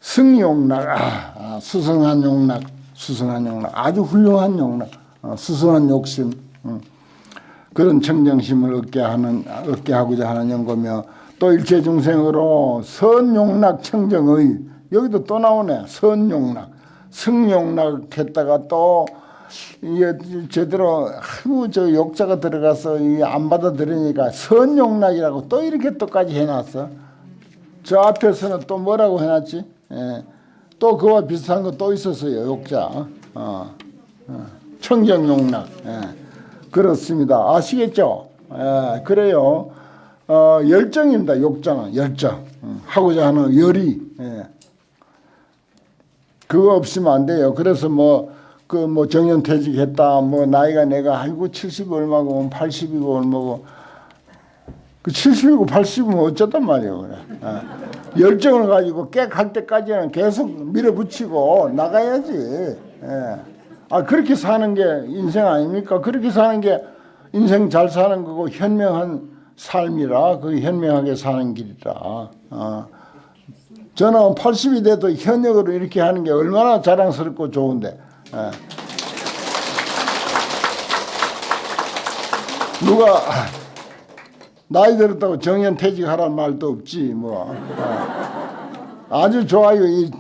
승용락, 수승한 용락, 수승한 용락, 아주 훌륭한 용락, 수승한 욕심, 그런 청정심을 얻게 하고자 하는 연고며, 또 일체중생으로 선용락 청정의, 여기도 또 나오네. 선용락, 승용락 했다가 또 이게 제대로 아이고 저 욕자가 들어가서 안 받아들이니까 선용락이라고 또 이렇게 또까지 해놨어. 저 앞에서는 또 뭐라고 해놨지? 예. 또 그와 비슷한 거 또 있었어요. 욕자. 청정용락. 예. 그렇습니다. 아시겠죠? 예. 그래요. 열정입니다. 욕자는 열정. 하고자 하는 열이. 예. 그거 없으면 안 돼요. 그래서 정년퇴직했다. 나이가 내가 아이고 70 얼마고 80이고 얼마고 그 70이고 80이면 어쩌단 말이에요. 그래. 열정을 가지고 깨갈 때까지는 계속 밀어붙이고 나가야지. 예. 그렇게 사는 게 인생 아닙니까? 그렇게 사는 게 인생 잘 사는 거고 현명한 삶이라 그 현명하게 사는 길이라. 저는 80이 돼도 현역으로 이렇게 하는 게 얼마나 자랑스럽고 좋은데. 누가 나이 들었다고 정년퇴직하라는 말도 없지 아주 좋아요. 이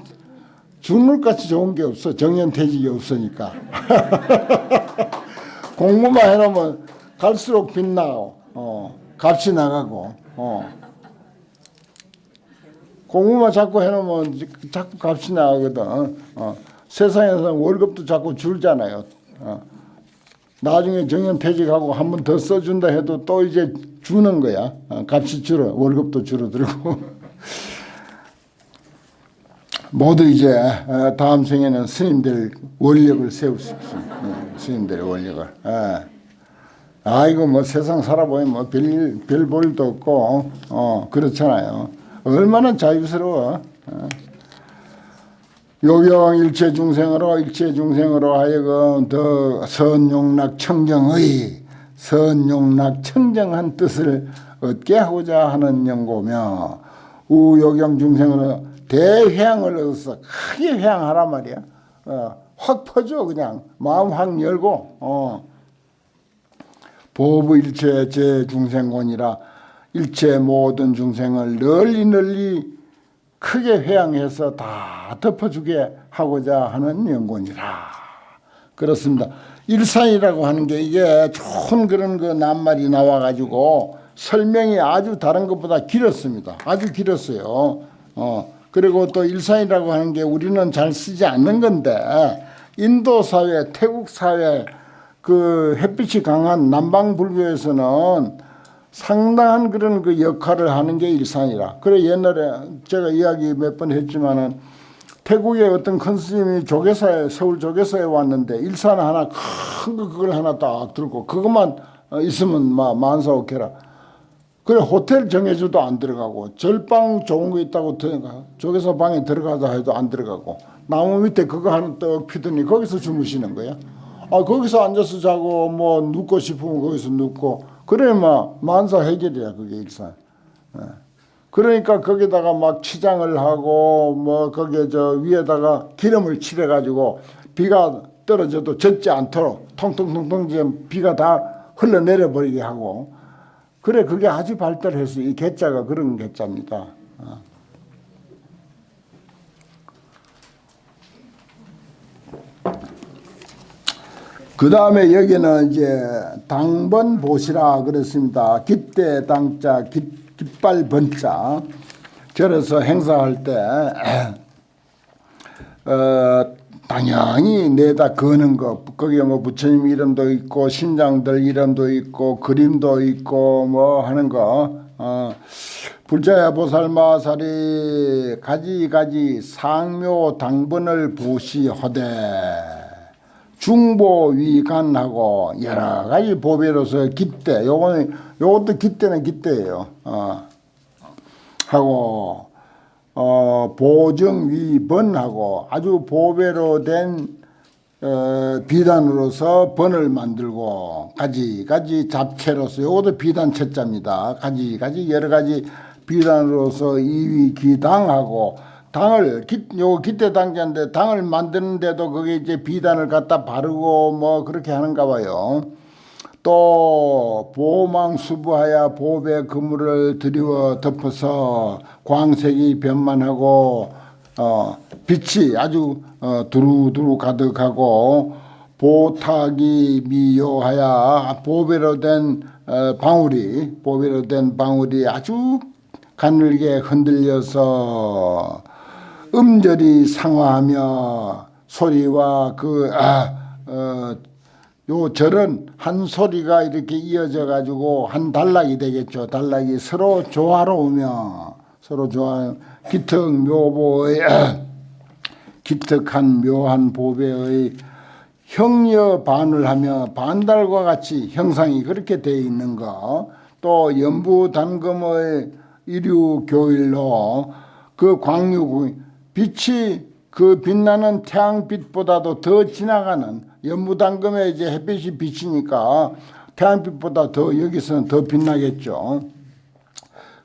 죽물같이 좋은 게 없어. 정년퇴직이 없으니까. 공부만 해놓으면 갈수록 빛나고 값이 나가고 공부만 자꾸 해놓으면 자꾸 값이 나가거든. 세상에서 월급도 자꾸 줄잖아요. 나중에 정년퇴직하고 한 번 더 써준다 해도 또 이제 주는 거야. 값이 줄어. 월급도 줄어들고. 모두 이제 다음 생에는 스님들 원력을 세우십시오. 스님들의 원력을. 아이고 세상 살아보면 별 볼일도 없고 그렇잖아요. 얼마나 자유스러워. 요경 일체중생으로 하여금 더 선용락 청정의 선용락 청정한 뜻을 얻게 하고자 하는 연고며 우요경 중생으로 대회양을 얻어서 크게 회양하란 말이야. 확 퍼져. 그냥 마음 확 열고 보부 일체 제 중생곤이라 일체 모든 중생을 널리 크게 회양해서 다 덮어주게 하고자 하는 연곤이라. 그렇습니다. 일산이라고 하는 게 이게 좋은 그런 그 낱말이 나와가지고 설명이 아주 다른 것보다 길었습니다. 아주 길었어요. 그리고 또 일산이라고 하는 게 우리는 잘 쓰지 않는 건데 인도 사회, 태국 사회 그 햇빛이 강한 남방불교에서는 상당한 그런 그 역할을 하는 게 일산이라. 그래 옛날에 제가 이야기 몇 번 했지만은 태국의 어떤 큰 스님이 조계사에 서울 조계사에 왔는데 일산 하나 큰 거 그걸 하나 딱 들고 그것만 있으면 만사오케라. 그래 호텔 정해줘도 안 들어가고 절방 좋은 거 있다고 조계사 방에 들어가자 해도 안 들어가고 나무 밑에 그거 하나 떡 피더니 거기서 주무시는 거야. 거기서 앉아서 자고 눕고 싶으면 거기서 눕고 그래 만사 해결이야 그게 일산. 그러니까 거기다가 치장을 하고 거기에 저 위에다가 기름을 칠해 가지고 비가 떨어져도 젖지 않도록 통통통통 비가 다 흘러내려 버리게 하고 그래 그게 아주 발달해서 이 개자가 그런 개자입니다. 그 다음에 여기는 이제 당번보시라 그랬습니다. 깃대 당자 깃발 번자. 절에서 행사할 때 당연히 내다 거는 거 거기에 부처님 이름도 있고 신장들 이름도 있고 그림도 있고 하는 거 불자야 보살마살이 가지가지 상묘 당번을 보시하되 중보위간하고 여러 가지 보배로서 깃대 요것도 깃대는 깃대예요. 하고 보정위번하고 아주 보배로 된 비단으로서 번을 만들고 가지가지 잡채로서 요것도 비단 채자입니다. 가지가지 여러 가지 비단으로서 이위기당하고 당을 요 기대 당자인데 당을 만드는데도 그게 이제 비단을 갖다 바르고 뭐 그렇게 하는가 봐요. 또 보망수부하여 보배 그물을 드리워 덮어서 광색이 변만하고 빛이 아주 두루두루 가득하고 보탁이 미요하여 보배로 된 방울이 아주 가늘게 흔들려서 음절이 상화하며 소리와 요 절은 한 소리가 이렇게 이어져 가지고 한 단락이 되겠죠. 단락이 서로 조화로우며 기특한 묘한 보배의 형여반을 하며 반달과 같이 형상이 그렇게 되어 있는 거. 또 연부단검의 이류교일로 그 광유 빛이 그 빛나는 태양빛보다도 더 지나가는 연무당금에 이제 햇빛이 비치니까 태양빛보다 더 여기서는 더 빛나겠죠.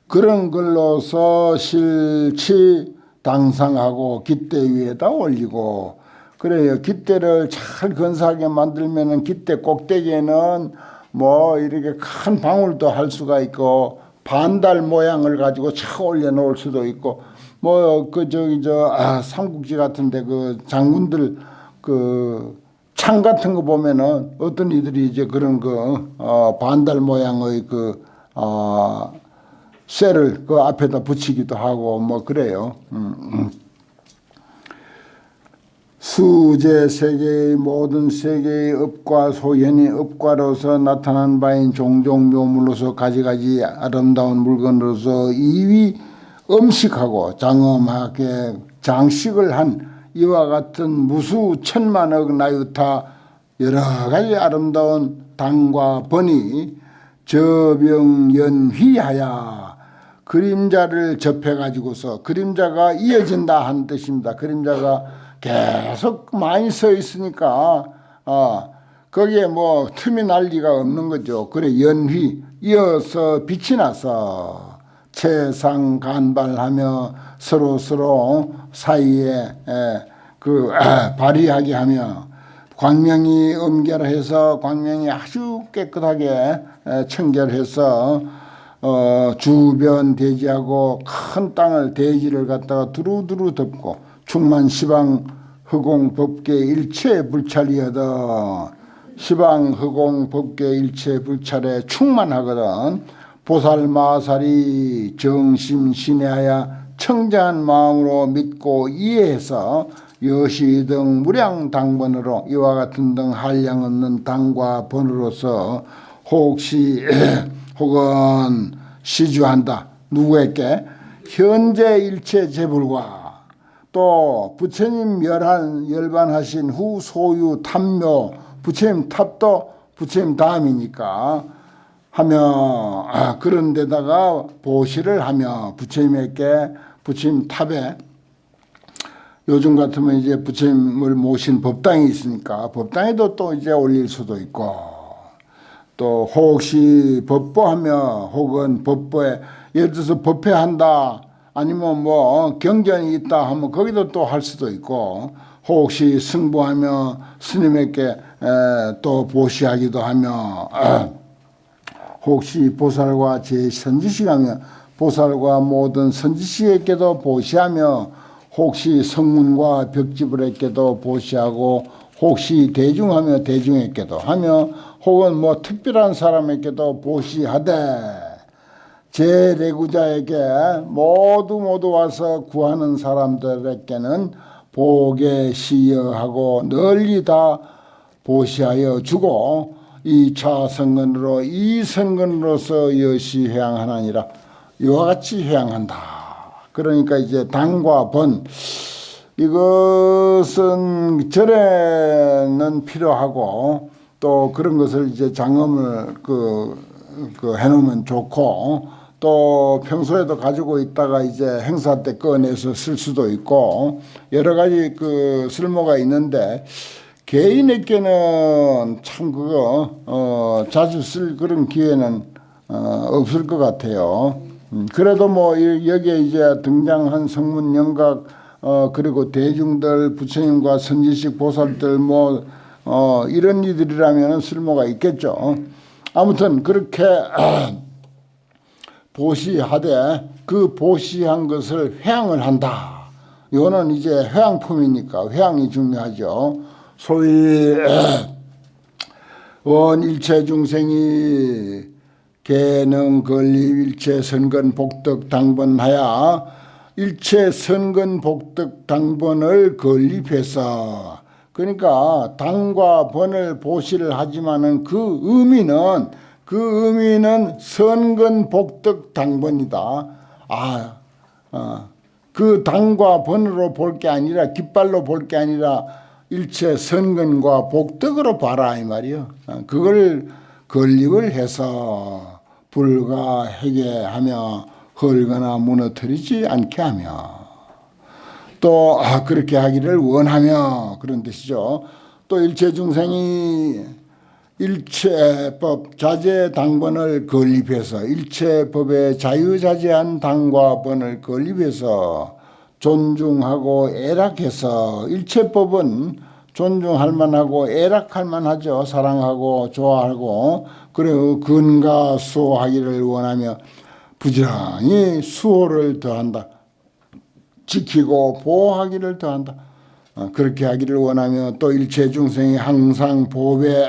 그런 걸로서 실치 당상하고 깃대 위에다 올리고 그래요. 깃대를 잘 근사하게 만들면은 깃대 꼭대기에는 뭐 이렇게 큰 방울도 할 수가 있고 반달 모양을 가지고 착 올려놓을 수도 있고 뭐 삼국지 같은데 그 장군들 그 창 같은 거 보면은 어떤 이들이 이제 그런 반달 모양의 쇠를 그 앞에다 붙이기도 하고 뭐 그래요. 수제 세계의 모든 세계의 업과 소현이 업과로서 나타난 바인 종종 묘물로서 가지가지 아름다운 물건으로서 이위 음식하고 장엄하게 장식을 한 이와 같은 무수 천만억 나유타 여러 가지 아름다운 당과 번이 저병연휘하야 그림자를 접해가지고서 그림자가 이어진다 하는 뜻입니다. 그림자가 계속 많이 서 있으니까 거기에 뭐 틈이 날 리가 없는 거죠. 그래 연휘 이어서 빛이 나서 채상간발하며 서로 사이에 발휘하게 하며 광명이 음결해서 광명이 아주 깨끗하게 청결해서 주변 대지하고 큰 땅을 대지를 갖다가 두루두루 덮고 충만 시방 허공 법계 일체 불찰이어다. 시방 허공 법계 일체 불찰에 충만하거든. 보살마살이 정심신해하여 청자한 마음으로 믿고 이해해서 여시 등 무량 당번으로 이와 같은 등 한량 없는 당과 번으로서 혹시 혹은 시주한다. 누구에게? 현재 일체 재불과 또 부처님 열반하신 후 소유 탑묘 부처님 탑도 부처님 다음이니까 하며 그런 데다가 보시를 하며 부처님에게 부처님 탑에 요즘 같으면 이제 부처님을 모신 법당이 있으니까 법당에도 또 이제 올릴 수도 있고 또 혹시 법보하며 혹은 법보에 예를 들어서 법회한다 아니면 뭐 경전이 있다 하면 거기도 또 할 수도 있고 혹시 승부하며 스님에게 또 보시하기도 하며 혹시 보살과 제선지식하며 보살과 모든 선지식에게도 보시하며 혹시 성문과 벽지불에게도 보시하고 혹시 대중하며 대중에게도 하며 혹은 뭐 특별한 사람에게도 보시하되 제레구자에게 모두 와서 구하는 사람들에게는 보게 시여하고 널리 다 보시하여 주고 이 차성근으로 이 성근으로서 여시 회양하나니라. 이와 같이 회양한다. 그러니까 이제 당과 번 이것은 절에는 필요하고 또 그런 것을 이제 장엄을 해놓으면 좋고 또 평소에도 가지고 있다가 이제 행사 때 꺼내서 쓸 수도 있고 여러 가지 쓸모가 있는데 개인에게는 참 자주 쓸 그런 기회는 없을 것 같아요. 그래도 뭐 여기에 이제 등장한 성문 영각 그리고 대중들 부처님과 선지식 보살들 뭐 이런 이들이라면 쓸모가 있겠죠. 아무튼 그렇게 보시하되 그 보시한 것을 회양을 한다. 이거는 이제 회양품이니까 회양이 중요하죠. 소위 원일체 중생이 개능 건립 일체 선건 복덕 당번하야 일체 선건 복덕 당번을 건립해서 그러니까 당과 번을 보시를 하지만은 그 의미는 선건 복덕 당번이다. 그 당과 번으로 볼 게 아니라 깃발로 볼 게 아니라 일체 선건과 복덕으로 봐라 이 말이요. 그걸 건립을 해서 불가하게 하며 헐거나 무너뜨리지 않게 하며 또 그렇게 하기를 원하며 그런 뜻이죠. 또 일체 중생이 일체법 자제 당번을 건립해서 일체법의 자유자재한 당과 번을 건립해서 존중하고 애락해서 일체법은 존중할 만하고 애락할 만하죠. 사랑하고 좋아하고 그리고 근가 수호하기를 원하며 부지런히 수호를 더한다. 지키고 보호하기를 더한다. 그렇게 하기를 원하며 또 일체 중생이 항상 보배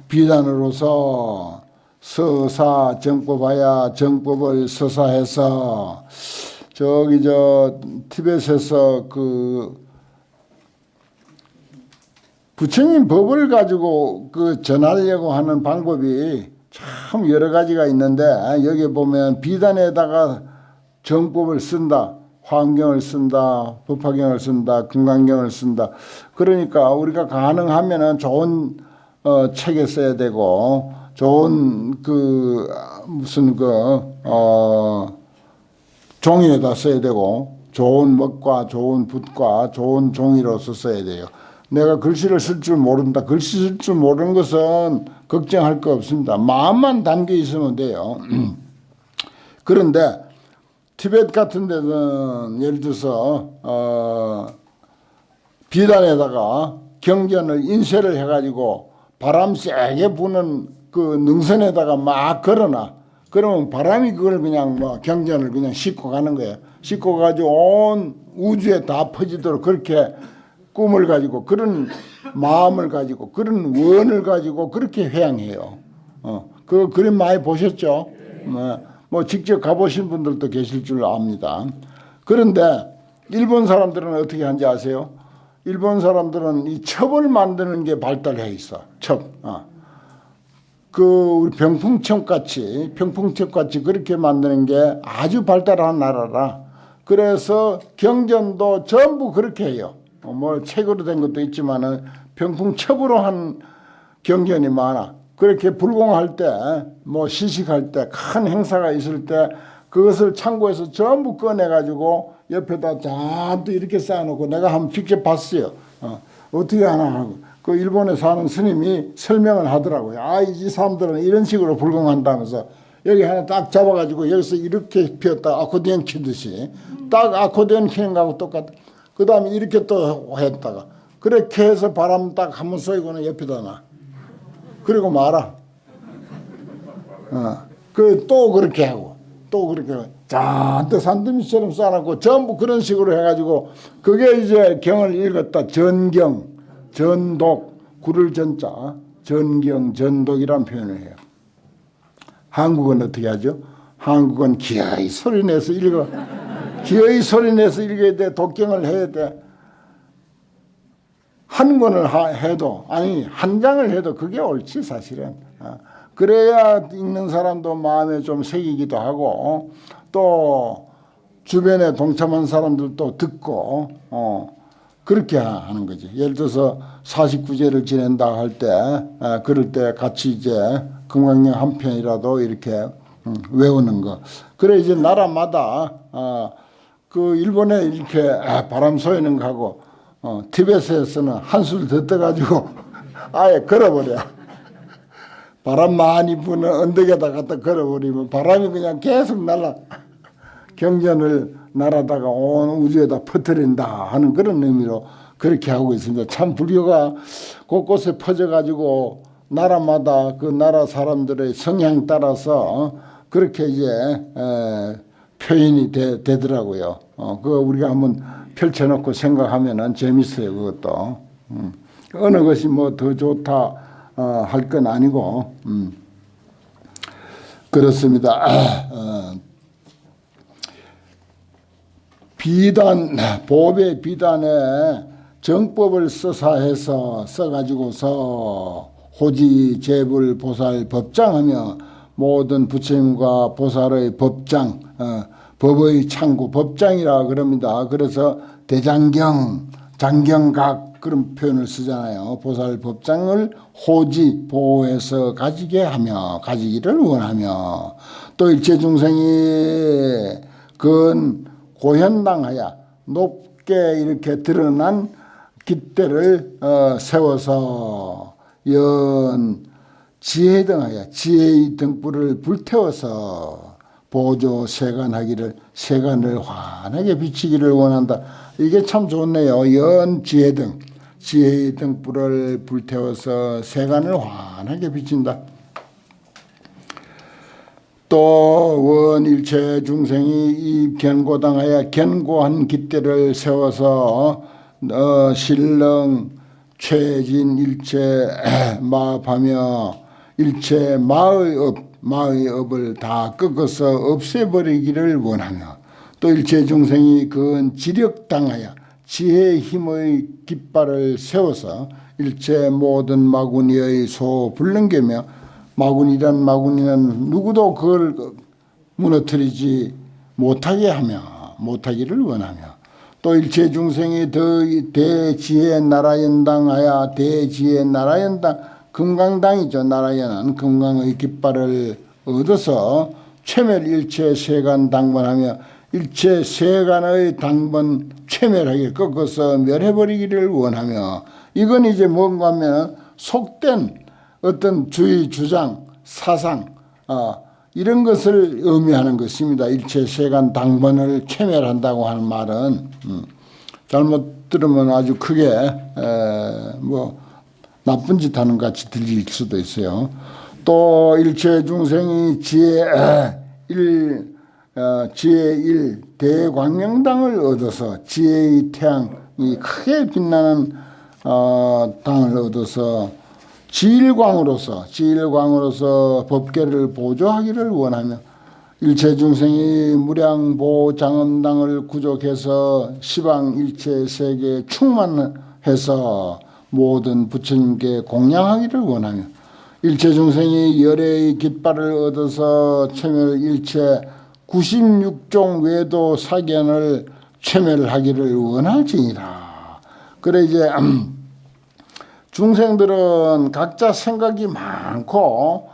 비단으로서 서사 정법하야 정법을 서사해서 저기 티벳에서 그 부처님 법을 가지고 그 전하려고 하는 방법이 참 여러 가지가 있는데 여기 보면 비단에다가 정법을 쓴다. 화엄경을 쓴다. 법화경을 쓴다. 금강경을 쓴다. 그러니까 우리가 가능하면은 좋은 책에 써야 되고 좋은 그 무슨 종이에다 써야 되고 좋은 먹과 좋은 붓과 좋은 종이로서 써야 돼요. 내가 글씨를 쓸 줄 모른다. 글씨 쓸 줄 모르는 것은 걱정할 거 없습니다. 마음만 담겨 있으면 돼요. 그런데 티벳 같은 데는 예를 들어서 비단에다가 경전을 인쇄를 해가지고 바람 세게 부는 그 능선에다가 막 걸어놔. 그러면 바람이 그걸 그냥 뭐 경전을 그냥 싣고 가는 거예요. 싣고 가지고 온 우주에 다 퍼지도록 그렇게 꿈을 가지고 그런 마음을 가지고 그런 원을 가지고 그렇게 회양해요. 그 그림 많이 보셨죠? 뭐 직접 가보신 분들도 계실 줄 압니다. 그런데 일본 사람들은 어떻게 하는지 아세요? 일본 사람들은 이 첩을 만드는 게 발달해 있어. 첩. 그 우리 병풍첩 같이 그렇게 만드는 게 아주 발달한 나라라. 그래서 경전도 전부 그렇게 해요. 뭐 책으로 된 것도 있지만은 병풍첩으로 한 경전이 많아. 그렇게 불공할 때, 뭐 시식할 때, 큰 행사가 있을 때 그것을 창고에서 전부 꺼내가지고 옆에다 잔뜩 이렇게 쌓아놓고 내가 한번 직접 봤어요. 어떻게 하나 하고. 그 일본에 사는 스님이 설명을 하더라고요. 이 사람들은 이런 식으로 불공한다면서 여기 하나 딱 잡아가지고 여기서 이렇게 피웠다 아코디언 키듯이 딱 아코디언 키는 거하고 똑같아. 그 다음에 이렇게 또 했다가 그렇게 해서 바람 딱 한번 쏘이고는 옆에다 놔. 그리고 말아. 또 그렇게 하고 또 그렇게 하고 잔뜩 산더미처럼 쌓아놓고 전부 그런 식으로 해가지고 그게 이제 경을 읽었다. 전경, 전독, 구를 전자, 전경, 전독이란 표현을 해요. 한국은 어떻게 하죠? 한국은 기어이 소리내서 읽어. 기어이 소리내서 읽어야 돼. 독경을 해야 돼. 한 권을 해도 아니 한 장을 해도 그게 옳지 사실은. 그래야 읽는 사람도 마음에 좀 새기기도 하고 또 주변에 동참한 사람들도 듣고 그렇게 하는 거지. 예를 들어서 49제를 지낸다 할 때 그럴 때 같이 이제 금강경 한 편이라도 이렇게 외우는 거. 그래 이제 나라마다 그 일본에 이렇게 바람 쏘이는 거하고 티베트에서는 한술 더 떠가지고 아예 걸어버려. 바람 많이 부는 언덕에다 갖다 걸어버리면 바람이 그냥 계속 경전을 날아다가 온 우주에다 퍼뜨린다 하는 그런 의미로 그렇게 하고 있습니다. 참 불교가 곳곳에 퍼져가지고 나라마다 그 나라 사람들의 성향 따라서 그렇게 이제 표현이 되더라고요. 그거 우리가 한번 펼쳐놓고 생각하면은 재밌어요. 그것도 어느 것이 뭐 더 좋다 할 건 아니고 그렇습니다. 비단 보배 비단에 정법을 써사해서 써가지고서 호지 재불 보살 법장하며 모든 부처님과 보살의 법장 법의 창구 법장이라 그럽니다. 그래서 대장경 장경각 그런 표현을 쓰잖아요. 보살 법장을 호지 보호해서 가지기를 원하며 또 일체 중생이 근 고현당하여 높게 이렇게 드러난 깃대를 세워서 연 지혜등하여 지혜의 등불을 불태워서 보조 세간을 환하게 비치기를 원한다. 이게 참 좋네요. 연 지혜등 지혜의 등불을 불태워서 세간을 환하게 비친다. 또 원일체 중생이 이 견고당하여 견고한 깃대를 세워서 신령 최진 일체 마하며 일체 마의 업을 다 꺾어서 없애버리기를 원하며 또 일체 중생이 그 지력당하여 지혜의 힘의 깃발을 세워서 일체 모든 마구니의 소불능계며 마구니는 누구도 그걸 무너뜨리지 못하기를 원하며 또 일체 중생이 대지혜 나라연당하여 대지혜 나라연당 금강당이죠. 나라연은 금강의 깃발을 얻어서 최멸 일체 세간 당번하며 일체 세간의 당번 최멸하게 꺾어서 멸해버리기를 원하며 이건 이제 뭔가 하면 속된 어떤 주의 주장 사상 이런 것을 의미하는 것입니다. 일체 세간 당번을 최멸한다고 하는 말은 잘못 들으면 아주 크게 뭐 나쁜 짓 하는 것 같이 들릴 수도 있어요. 또 일체 중생이 지혜 일 대광명당을 얻어서 지혜의 태양이 크게 빛나는 당을 얻어서 지일광으로서 법계를 보조하기를 원하며 일체 중생이 무량보장엄당을 구족해서 시방 일체 세계에 충만해서 모든 부처님께 공양하기를 원하며 일체 중생이 열애의 깃발을 얻어서 최멸 일체 96종 외도 사견을 최멸하기를 원할지니라. 그래 이제 중생들은 각자 생각이 많고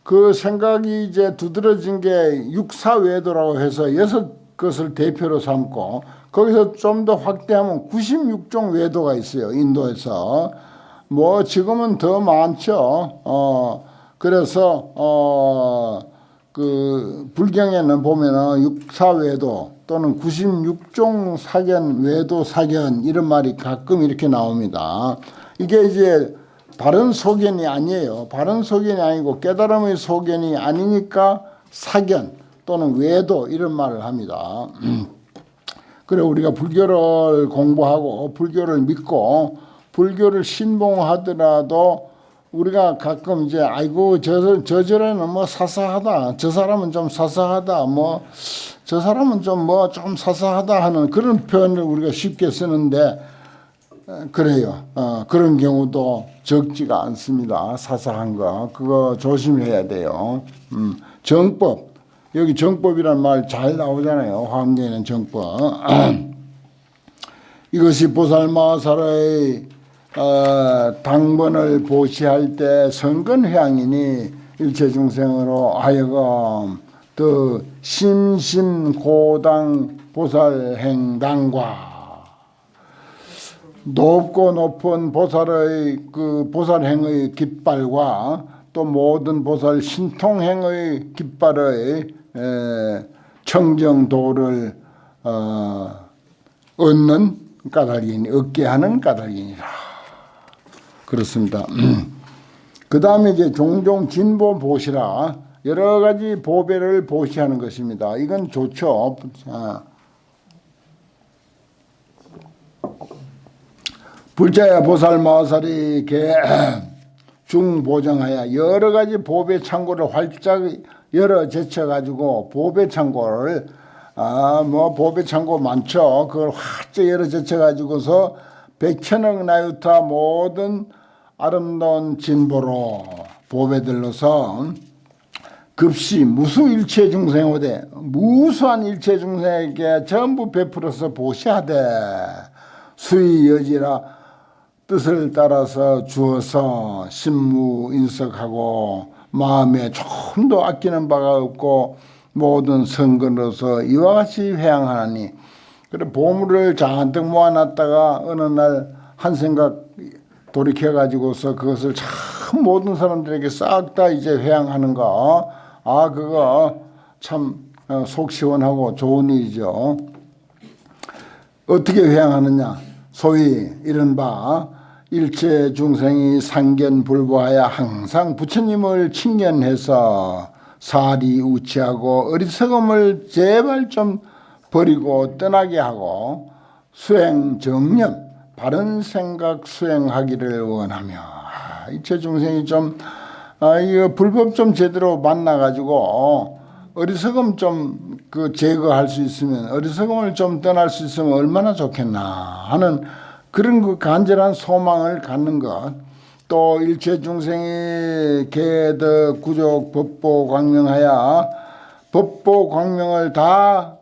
그 생각이 이제 두드러진 게 육사외도라고 해서 6것을 대표로 삼고 거기서 좀 더 확대하면 96종 외도가 있어요. 인도에서. 뭐 지금은 더 많죠. 그래서 그 불경에는 보면은 육사외도 또는 96종 사견, 외도 사견 이런 말이 가끔 이렇게 나옵니다. 이게 이제 바른 소견이 아니에요. 바른 소견이 아니고 깨달음의 소견이 아니니까 사견 또는 외도 이런 말을 합니다. 그래 우리가 불교를 공부하고 불교를 믿고 불교를 신봉하더라도 우리가 가끔 이제 아이고 저절에는 뭐 사사하다, 저 사람은 좀 사사하다, 뭐 저 사람은 좀 사사하다 하는 그런 표현을 우리가 쉽게 쓰는데 그래요. 그런 경우도 적지가 않습니다. 사사한 거 그거 조심해야 돼요. 정법 여기 정법이란 말 잘 나오잖아요. 화엄경에는 정법. 이것이 보살마살의 당번을 보시할 때 성근회양이니 일체 중생으로 하여금 더 심심고당 보살행당과 높고 높은 보살의 그 보살행의 깃발과 또 모든 보살 신통행의 깃발의 청정도를 얻는 까닭이니 얻게 하는 까닭이니라. 그렇습니다. 그 다음에 이제 종종 진보 보시라 여러 가지 보배를 보시하는 것입니다. 이건 좋죠. 불자야 보살 마살이 개 중보정하여 여러 가지 보배 창고를 활짝 열어 제쳐 가지고 보배 창고를 보배 창고 많죠. 그걸 활짝 열어 제쳐 가지고서 백천억 나유타 모든 아름다운 진보로 보배들로서 급시 무수일체 중생호대 무수한 일체 중생에게 전부 베풀어서 보시하되 수의 여지라 뜻을 따라서 주어서 신무인석하고 마음에 조금도 아끼는 바가 없고 모든 선근으로서 이와 같이 회양하나니 그래 보물을 잔뜩 모아놨다가 어느 날 한 생각 돌이켜 가지고서 그것을 참 모든 사람들에게 싹 다 이제 회양하는 거 그거 참 속 시원하고 좋은 일이죠. 어떻게 회양하느냐 소위 이른바 일체 중생이 상견불보하여 항상 부처님을 칭견해서 사리 우치하고 어리석음을 제발 좀 버리고 떠나게 하고 수행 정념 바른 생각 수행하기를 원하며 일체 중생이 좀 이거 불법 좀 제대로 만나가지고 어리석음 좀 그 제거할 수 있으면 어리석음을 좀 떠날 수 있으면 얼마나 좋겠나 하는 그런 그 간절한 소망을 갖는 것. 또 일체 중생이 계덕 구족 법보 광명하여 법보 광명을 다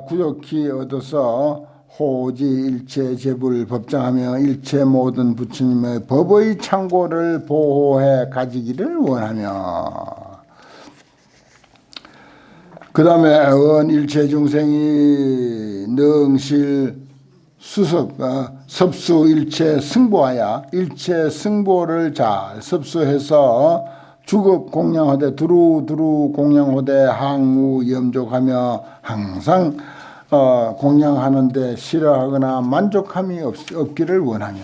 구족히 얻어서 호지 일체 제불 법정하며 일체 모든 부처님의 법의 창고를 보호해 가지기를 원하며 그 다음에 일체 중생이 능실 수습 섭수 일체 승보하여 일체 승보를 잘 섭수해서 주급 공양하되 두루 공양하되 항우 염족하며 항상 공양하는데 싫어하거나 만족함이 없기를 원하며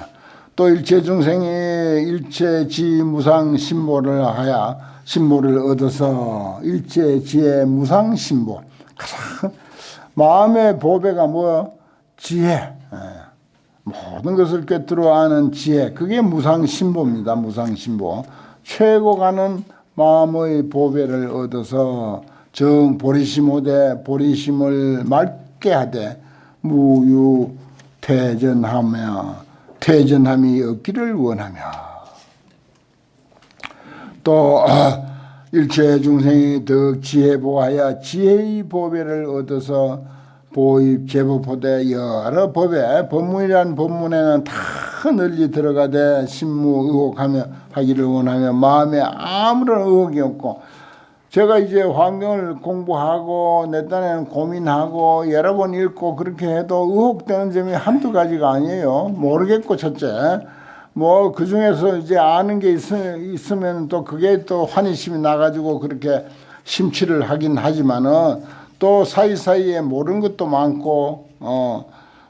또 일체 중생이 일체 지무상 신보를 하여 신보를 얻어서 일체 지혜 무상 신보 가장 마음의 보배가 뭐 지혜 모든 것을 꿰뚫어 아는 지혜 그게 무상 신보입니다. 무상 신보 최고 가는 마음의 보배를 얻어서 정 보리심호되 보리심을 맑게 하되 무유 퇴전함이 없기를 원하며 또 일체 중생이 더 지혜 보하여 지혜의 보배를 얻어서 보입 제법호대 여러 법에 법문이란 법문에는 다 널리 들어가되 신무 의혹하며 하기를 원하며 마음에 아무런 의혹이 없고 제가 이제 환경을 공부하고 내 딴에는 고민하고 여러 번 읽고 그렇게 해도 의혹되는 점이 한두 가지가 아니에요. 모르겠고 첫째 뭐 그중에서 이제 아는 게 있으면 또 그게 또 환희심이 나가지고 그렇게 심취를 하긴 하지만은 또 사이사이에 모르는 것도 많고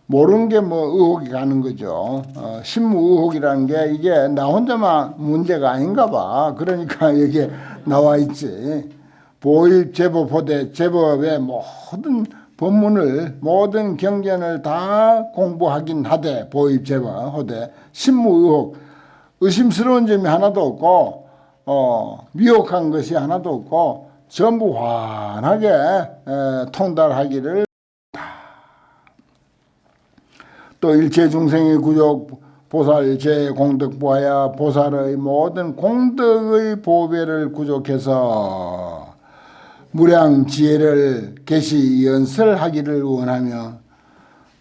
모르는 게 뭐 의혹이 가는 거죠. 신무 의혹이라는 게 이게 나 혼자만 문제가 아닌가 봐. 그러니까 여기에 나와 있지. 보입 제법호대 제법의 모든 법문을 모든 경전을 다 공부하긴 하되 보입 제법호대 신무 의혹 의심스러운 점이 하나도 없고 미혹한 것이 하나도 없고 전부 환하게 통달하기를 또 일체 중생의 구족 보살 제공덕 보아야 보살의 모든 공덕의 보배를 구족해서 무량 지혜를 계시 연설하기를 원하며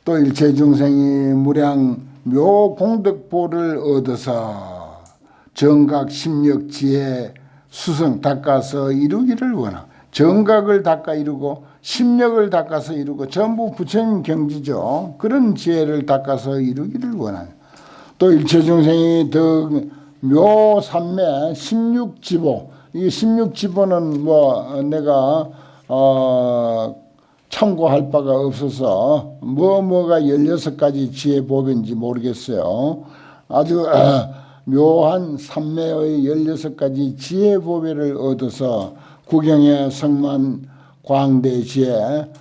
또 일체 중생이 무량 묘 공덕보를 얻어서 정각 심력 지혜 수성 닦아서 이루기를 원하고 정각을 닦아 이루고 심력을 닦아서 이루고 전부 부처님 경지죠. 그런 지혜를 닦아서 이루기를 원하며 또 일체 중생이 더 묘삼매 16지보. 이 16지보는 뭐 내가 참고할 바가 없어서 뭐가 16가지 지혜법인지 모르겠어요. 아주 묘한 삼매의 16가지 지혜보배를 얻어서 구경의 성만 광대지혜,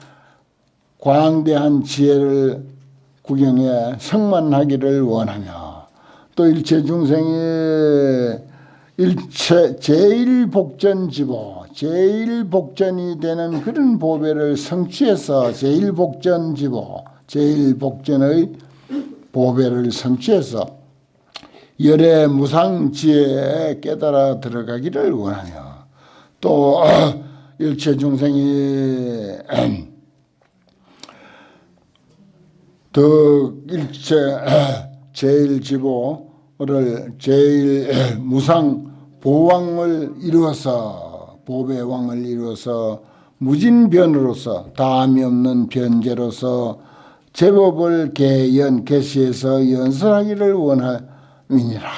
광대한 지혜를 구경에 성만하기를 원하며, 또 일체 중생이 제일복전지보, 제일복전이 되는 그런 보배를 성취해서 제일복전지보, 제일복전의 보배를 성취해서 열의 무상지혜에 깨달아 들어가기를 원하며, 또 일체 중생이 더 일체 제일지보를 제일 무상 보왕을 이루어서, 보배왕을 이루어서 무진변으로서, 다함이 없는 변제로서 제법을 개시해서 연설하기를 원하니라.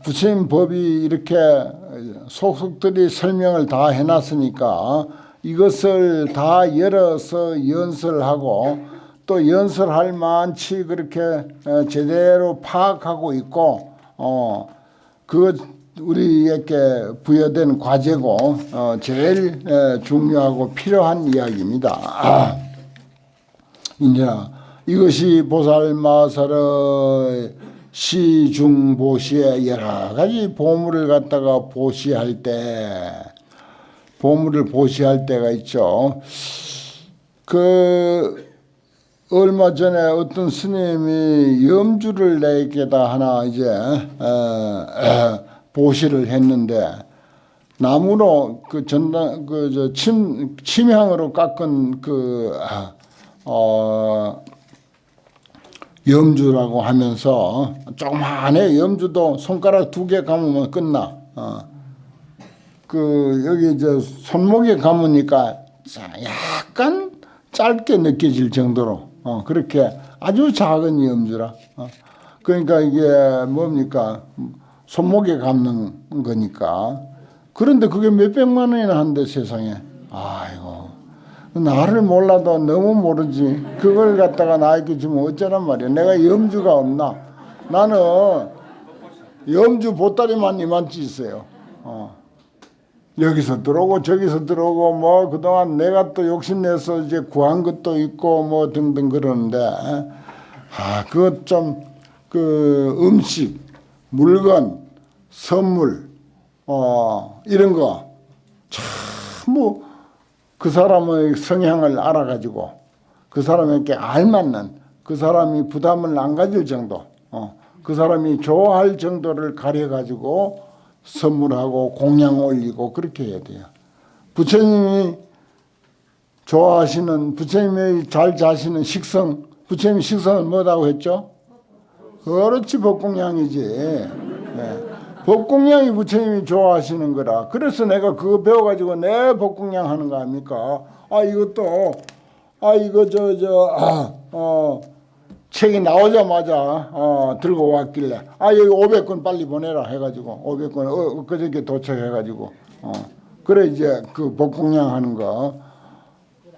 부처님 법이 이렇게 속속들이 설명을 다 해놨으니까 이것을 다 열어서 연설하고, 또 연설할 만치 그렇게 제대로 파악하고 있고, 그 우리에게 부여된 과제고 제일 중요하고 필요한 이야기입니다. 이제 이것이 보살마살의 시중보시에 여러 가지 보물을 갖다가 보시할 때, 보물을 보시할 때가 있죠. 얼마 전에 어떤 스님이 염주를 내게다 하나 이제 보시를 했는데, 나무로 침향으로 깎은 염주라고 하면서, 조그만해. 염주도 손가락 2개 감으면 끝나. 여기 손목에 감으니까 약간 짧게 느껴질 정도로 그렇게 아주 작은 염주라. 그러니까 이게 뭡니까? 손목에 감는 거니까. 그런데 그게 몇백만 원이나 한대, 세상에. 아이고, 나를 몰라도 너무 모르지. 그걸 갖다가 나에게 주면 어쩌란 말이야. 내가 염주가 없나? 나는 염주 보따리만 이만치 있어요. 여기서 들어오고 저기서 들어오고, 뭐 그동안 내가 또 욕심내서 이제 구한 것도 있고 뭐 등등 그러는데, 그것 좀 음식, 물건, 선물 이런 거 참 뭐 그 사람의 성향을 알아가지고 그 사람에게 알맞는, 그 사람이 부담을 안 가질 정도, 그 사람이 좋아할 정도를 가려가지고 선물하고 공양 올리고 그렇게 해야 돼요. 부처님이 좋아하시는, 부처님이 잘 자시는 식성, 부처님 식성은 뭐라고 했죠? 그렇지, 법공양이지. 네. 법공양이 부처님이 좋아하시는 거라. 그래서 내가 그거 배워가지고 내 법공양 하는 거 아닙니까? 이것도 책이 나오자마자 들고 왔길래 여기 500권 빨리 보내라 해가지고 500권 그저께 도착해가지고 그래 이제 그 법공양 하는 거,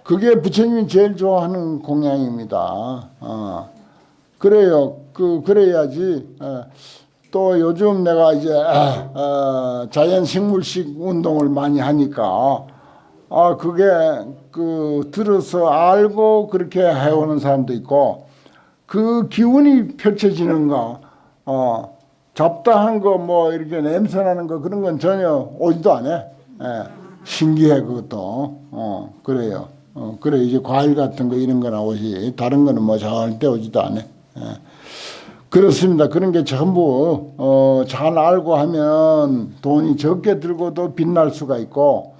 그게 부처님이 제일 좋아하는 공양입니다. 그래요. 그래야지. 또 요즘 내가 이제 자연식물식 운동을 많이 하니까 그게 들어서 알고 그렇게 해오는 사람도 있고, 그 기운이 펼쳐지는 거, 잡다한 거 뭐 이렇게 냄새 나는 거 그런 건 전혀 오지도 않아. 신기해 그것도. 그래요. 그래 이제 과일 같은 거 이런 거나 오지, 다른 거는 뭐 절대 오지도 않아. 그렇습니다. 그런 게 전부 잘 알고 하면 돈이 적게 들고도 빛날 수가 있고,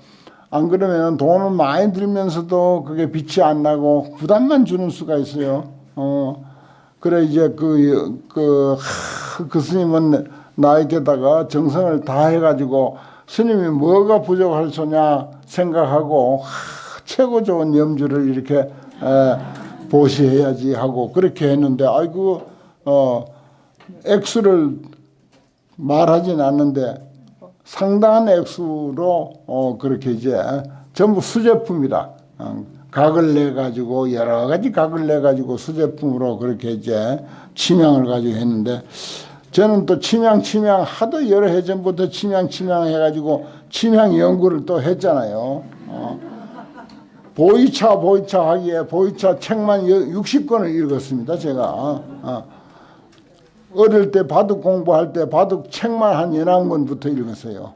안 그러면 돈을 많이 들면서도 그게 빛이 안 나고 부담만 주는 수가 있어요. 그래 이제 그 스님은 나에게다가 정성을 다 해가지고 스님이 뭐가 부족할 소냐 생각하고 최고 좋은 염주를 이렇게 보시해야지 하고 그렇게 했는데 아이고 액수를 말하진 않는데 상당한 액수로 그렇게 이제 전부 수제품이라 각을 내 가지고 여러 가지 각을 내 가지고 수제품으로 그렇게 이제 침향을 가지고 했는데 저는 또 침향 하도 여러 해 전부터 침향 해가지고 침향 연구를 또 했잖아요. 보이차 하기에 보이차 책만 60권을 읽었습니다. 제가 어릴 때 바둑 공부할 때 바둑 책만 한 11권부터 읽었어요.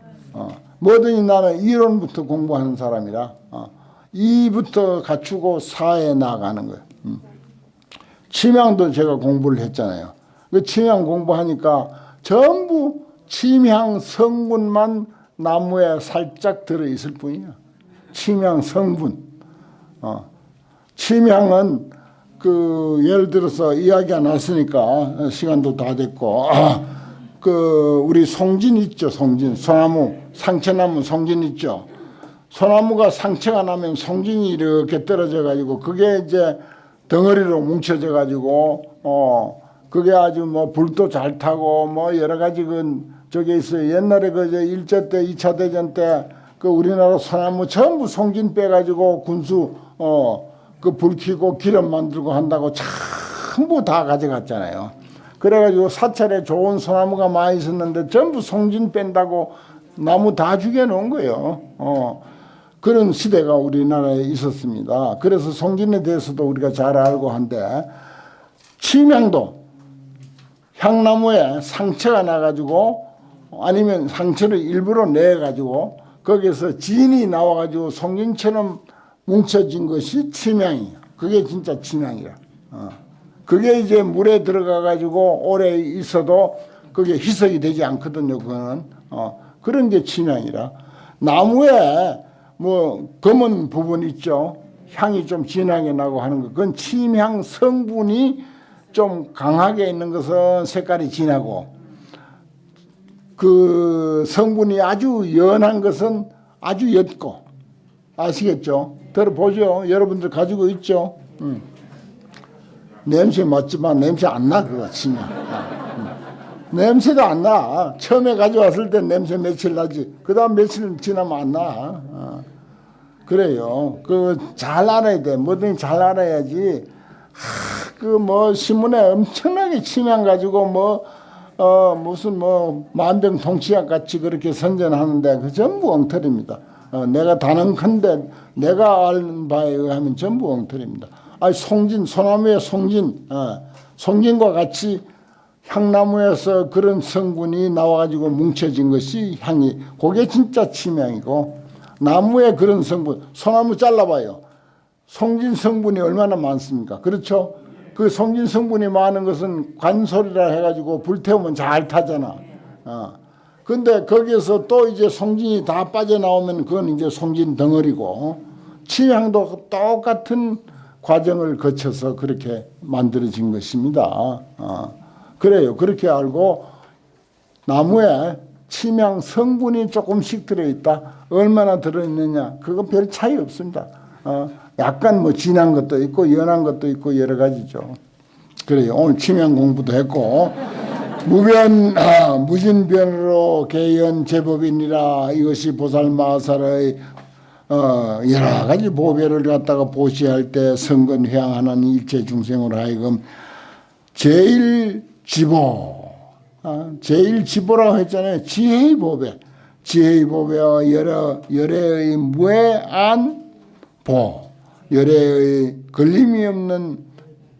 뭐든지 나는 이론부터 공부하는 사람이라 이부터 갖추고 사에 나가는 거예요. 침향도 제가 공부를 했잖아요. 그 침향 공부하니까 전부 침향 성분만 나무에 살짝 들어있을 뿐이야. 침향 성분. 침향은 그 예를 들어서 이야기가 났으니까 시간도 다 됐고 그 우리 송진 있죠. 송진 소나무 상처나무 송진 있죠. 소나무가 상처가 나면 송진이 이렇게 떨어져 가지고 그게 이제 덩어리로 뭉쳐져 가지고 그게 아주 뭐 불도 잘 타고 뭐 여러 가지 그 저게 있어요. 옛날에 그 저 일제 때 2차 대전 때 그 우리나라 소나무 전부 송진 빼 가지고 군수 그 불 켜고 기름 만들고 한다고 전부 다 가져갔잖아요. 그래가지고 사찰에 좋은 소나무가 많이 있었는데 전부 송진 뺀다고 나무 다 죽여놓은 거예요. 그런 시대가 우리나라에 있었습니다. 그래서 송진에 대해서도 우리가 잘 알고 한데 침향도 향나무에 상처가 나가지고 아니면 상처를 일부러 내가지고 거기서 진이 나와가지고 송진처럼 뭉쳐진 것이 침향이에요. 그게 진짜 침향이야. 그게 이제 물에 들어가가지고 오래 있어도 그게 희석이 되지 않거든요. 그거는 그런 게 침향이라. 나무에 뭐 검은 부분 있죠. 향이 좀 진하게 나고 하는 거. 그건 침향 성분이 좀 강하게 있는 것은 색깔이 진하고 그 성분이 아주 연한 것은 아주 옅고 아시겠죠? 들어보죠. 여러분들 가지고 있죠. 냄새 맡지만 냄새 안 나 그거 치면 냄새도 안 나. 처음에 가져왔을 때 냄새 며칠 나지. 그 다음 며칠 지나면 안 나. 그래요. 그 잘 알아야 돼. 뭐든지 잘 알아야지. 그 뭐 신문에 엄청나게 침향 가지고 무슨 만병통치약 같이 그렇게 선전하는데 그 전부 엉터리입니다. 내가 단언컨대 내가 아는 바에 의하면 전부 엉터리입니다. 송진 소나무의 송진과 같이 향나무에서 그런 성분이 나와가지고 뭉쳐진 것이 향이 그게 진짜 침향이고 나무의 그런 성분 소나무 잘라봐요. 송진 성분이 얼마나 많습니까? 그렇죠? 그 송진 성분이 많은 것은 관솔이라 해가지고 불태우면 잘 타잖아. 근데 거기에서 또 이제 송진이 다 빠져나오면 그건 이제 송진 덩어리고 침향도 똑같은 과정을 거쳐서 그렇게 만들어진 것입니다. 그래요. 그렇게 알고 나무에 침향 성분이 조금씩 들어있다. 얼마나 들어있느냐. 그건 별 차이 없습니다. 약간 뭐 진한 것도 있고 연한 것도 있고 여러 가지죠. 그래요. 오늘 침향 공부도 했고 무진변으로 개연 제법이니라 이것이 보살마살의 여러 가지 보배를 갖다가 보시할 때 성근회양하는 일체 중생으로 하여금 제일지보라고 했잖아요. 지혜의 보배. 지혜의 보배와 열애의 무해한 보. 열애의 걸림이 없는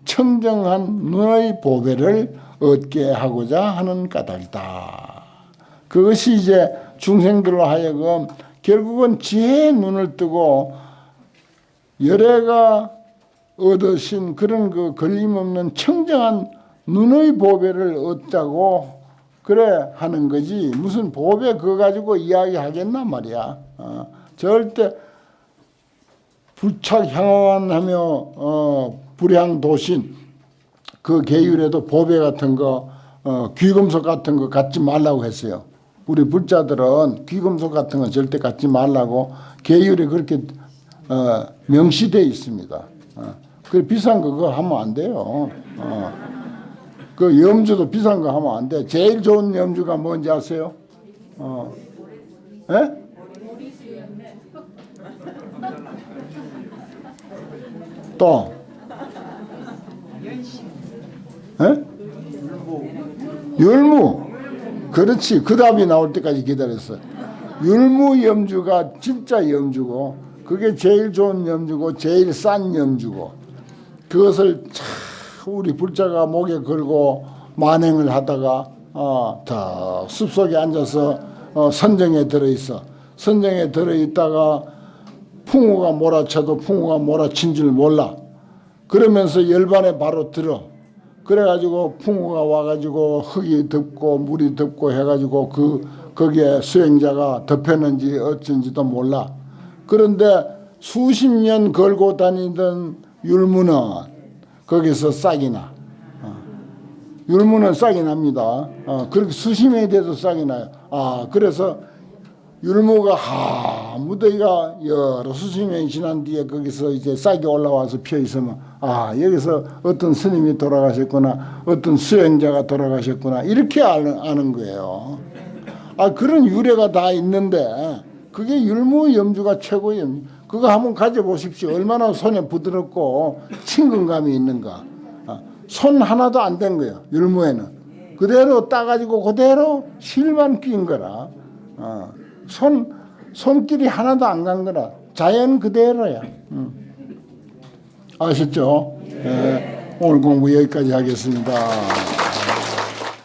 청정한 눈의 보배를 얻게 하고자 하는 까닭이다. 그것이 이제 중생들로 하여금 결국은 지혜의 눈을 뜨고 열애가 얻으신 그런 그 걸림없는 청정한 눈의 보배를 얻자고 그래 하는 거지 무슨 보배 그거 가지고 이야기하겠나 말이야. 절대 불착향화하며 불향도신 그 계율에도 보배 같은 거 귀금속 같은 거 갖지 말라고 했어요. 우리 불자들은 귀금속 같은 거 절대 갖지 말라고 계율에 그렇게 명시되어 있습니다. 그 비싼 거 그거 하면 안 돼요. 그 염주도 비싼 거 하면 안 돼. 제일 좋은 염주가 뭔지 아세요? 예? 또? 예? 율무. 그렇지. 그 답이 나올 때까지 기다렸어. 율무 염주가 진짜 염주고, 그게 제일 좋은 염주고, 제일 싼 염주고, 그것을 참 우리 불자가 목에 걸고 만행을 하다가 더 숲속에 앉아서 선정에 들어있어. 선정에 들어있다가 풍우가 몰아쳐도 풍우가 몰아친 줄 몰라. 그러면서 열반에 바로 들어. 그래가지고 풍우가 와가지고 흙이 덮고 물이 덮고 해가지고 거기에 수행자가 덮였는지 어쩐지도 몰라. 그런데 수십 년 걸고 다니던 율무는 거기서 싹이 나. 율무는 싹이 납니다. 그렇게 수십 년이 돼도 싹이 나요. 그래서 율무가 무더기가 여러 수십 년이 지난 뒤에 거기서 이제 싹이 올라와서 펴 있으면 여기서 어떤 스님이 돌아가셨구나, 어떤 수행자가 돌아가셨구나, 이렇게 아는 거예요. 그런 유래가 다 있는데 그게 율무 염주가 최고예요. 그거 한번 가져보십시오. 얼마나 손에 부드럽고 친근감이 있는가. 손 하나도 안 된 거예요. 율무에는 그대로 따가지고 그대로 실만 끼인 거라. 손길이 하나도 안 간 거라. 자연 그대로야. 아셨죠? 네. 오늘 공부 여기까지 하겠습니다.